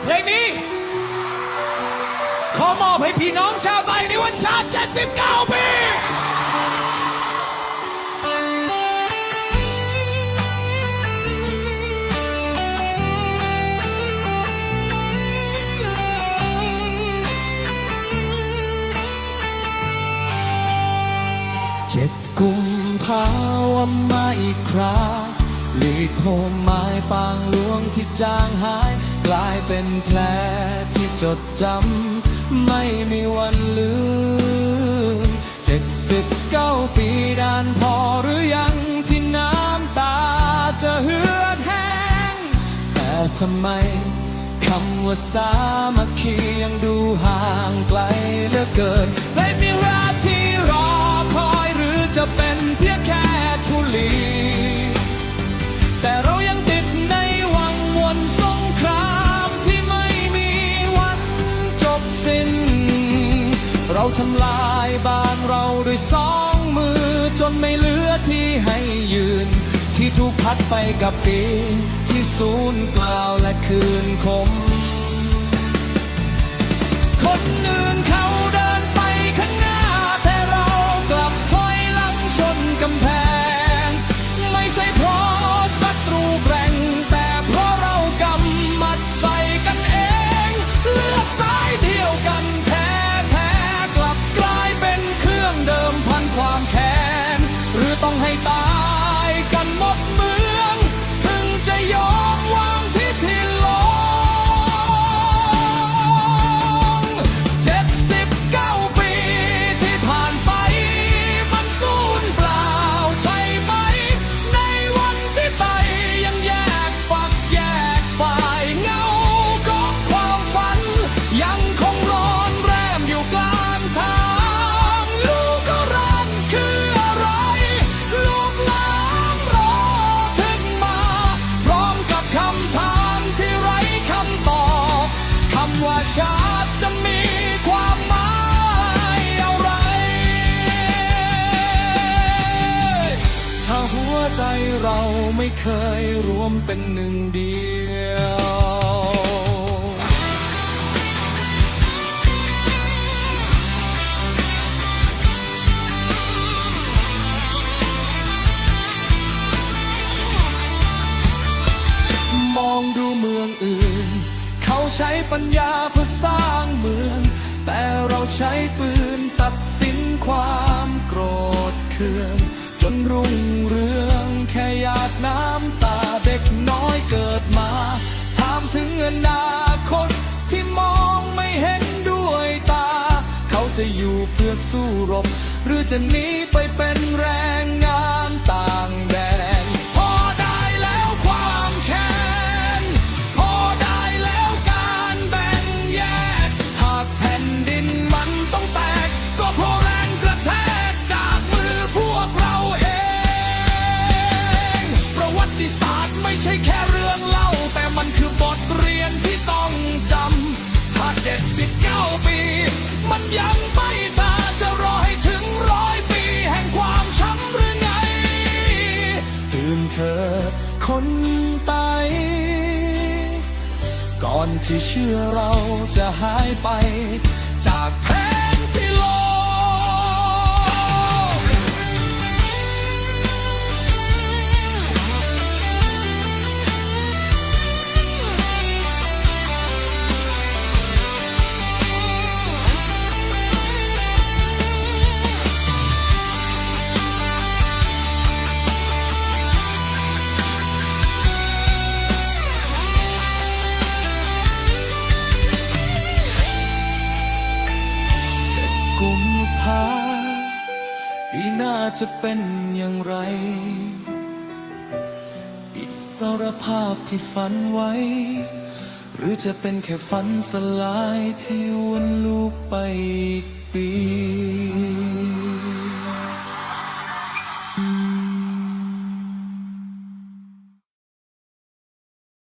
เพลงนี้ขอมอบให้พี่น้องชาวไทยในวันชาติ79 ปี7 กุมภาวันมาอีกคราหลีกโคมไม้ปางหลวงที่จางหายกลายเป็นแผลที่จดจำไม่มีวันลืม79 ปีด้านพอหรือยังที่น้ำตาจะเหือดแห้งแต่ทำไมคำว่าสามัคคียังดูห่างไกลเหลือเกินไม่มีเวลาที่รอคอยหรือจะเป็นเพียงแค่ธุลีแต่เรายังติดในวังวนสงครามที่ไม่มีวันจบสิ้นเราทำลายบ้านเราด้วย2 มือจนไม่เหลือที่ให้ยืนที่ถูกพัดไปกับปีที่สูญเปล่าและคืนคมคนอื่นเขาเดินไปข้างหน้าแต่เรากลับถอยหลังชนกำแพงไม่ใช่เพราะศัตรูแกร่งแต่เพราะเรากำมัดใส่กันเองเลือดสายเดียวกันแท้ๆกลับกลายเป็นเครื่องเดิมพันความแค้นหรือต้องให้ตายกันหมดเมืองถึงจะยอมวางที่ที่ลง79 ปีที่ผ่านไปมันสูญเปล่าใช่ไหมในวันที่ไตยังแยกฝักแยกฝ่ายเงาของความฝันยังคงร้อนแรมอยู่กลางทางลูกก็รันคืออะไรลูกหลานรอถึงมาพร้อมกับคำถามที่ไร้คำตอบคำว่าชาติจะมีความหมายอะไรถ้าหัวใจเราไม่เคยรวมเป็นหนึ่งเดียวมองดูเมืองอื่นเขาใช้ปัญญาเพื่อสร้างเมืองแต่เราใช้ปืนตัดสินความโกรธเคืองจนรุ่งเรืองแค่หยาดน้ำตาเด็กน้อยเกิดมาถามถึงอนาคตที่มองไม่เห็นด้วยตาเขาจะอยู่เพื่อสู้รบหรือจะหนีไปเป็นแรงงานต่างแดนพอได้แล้วความแค้นพอได้แล้วการแบ่งแยกหากแผ่นดินมันต้องแตกก็เพราะแรงกระแทกจากมือพวกเราเองประวัติศาสตร์ไม่ใช่แค่เรื่องเล่าแต่มันคือบทเรียนที่ต้องจำถ้า79 ปีมันยังไม่ตาจะรอให้ถึง100 ปีแห่งความช้ำหรือไงตื่นเถิดคนไตก่อนที่เชื่อเราจะหายไปจากแผนที่โลก ปีหน้าจะเป็นอย่างไรอิสรภาพที่ฝันไว้หรือจะเป็นแค่ฝันสลายที่วนลูปไปอีกปี